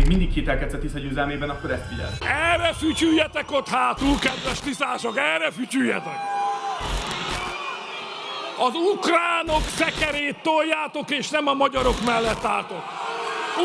mindig kételkedsz a Tisza győzelmében, akkor ezt figyeld. Erre fütyüljetek ott hátul, kedves tiszások, erre fütyüljetek! Az ukránok szekerét toljátok, és nem a magyarok mellett álltok.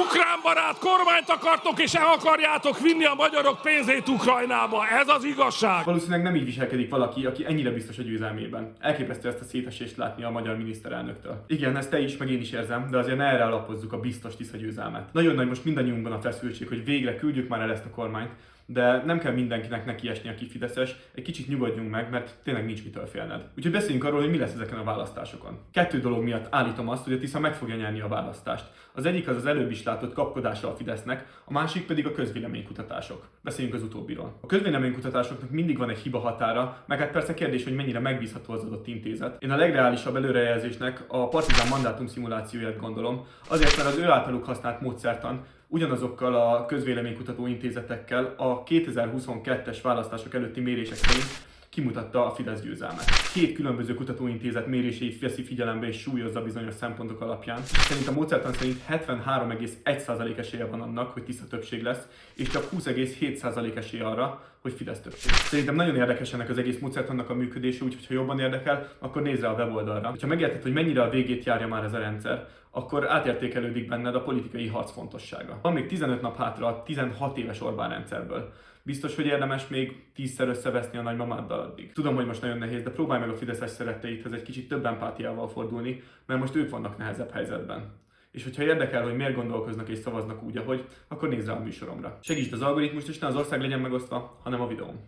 Ukrán barát kormányt akartok, és el akarjátok vinni a magyarok pénzét Ukrajnába. Ez az igazság. Valószínűleg nem így viselkedik valaki, aki ennyire biztos a győzelmében. Elképesztő ezt a szétesést látni a magyar miniszterelnöktől. Igen, ezt te is, meg én is érzem, de azért ne erre alapozzuk a biztos Tisza győzelmet. Nagyon nagy most mindannyiunkban a feszültség, hogy végre küldjük már el ezt a kormányt, de nem kell mindenkinek nekiesni, aki fideszes, egy kicsit nyugodjunk meg, mert tényleg nincs mitől félned. Úgyhogy beszéljünk arról, hogy mi lesz ezeken a választásokon. Kettő dolog miatt állítom azt, hogy a Tisza meg fogja nyerni a választást. Az egyik az előbb is látott kapkodása a Fidesznek, a másik pedig a közvéleménykutatások. Beszéljünk az utóbbiról. A közvéleménykutatásoknak mindig van egy hiba határa, meg hát persze kérdés, hogy mennyire megbízható az adott intézet. Én a legreálisabb előrejelzésnek a Partizán mandátum szimulációját gondolom, azért mert az ő általuk használt módszertan ugyanazokkal a közvéleménykutató intézetekkel a 2022-es választások előtti mérések szerint kimutatta a Fidesz győzelmet. Két különböző kutatóintézet méréseit veszi figyelembe és súlyozza bizonyos szempontok alapján. Szerint a módszertan szerint 73,1% esélye van annak, hogy Tisza többség lesz, és csak 20,7% esély arra, hogy Fidesz többség. Szerintem nagyon érdekes ennek az egész módszertannak a működése, úgyhogy ha jobban érdekel, akkor nézz rá a weboldalra. Ha megérted, hogy mennyire a végét járja már ez a rendszer, akkor átértékelődik benned a politikai harc fontossága. Van még 15 nap hátra a 16 éves Orbán rendszerből. Biztos, hogy érdemes még 10-szer összeveszni a nagymamáddal addig. Tudom, hogy most nagyon nehéz, de próbálj meg a fideszes szeretteidhez egy kicsit több empátiával fordulni, mert most ők vannak nehezebb helyzetben. És hogyha érdekel, hogy miért gondolkoznak és szavaznak úgy, ahogy, akkor nézz rá a műsoromra. Segítsd az algoritmust, és ne az ország legyen megosztva, hanem a videóm.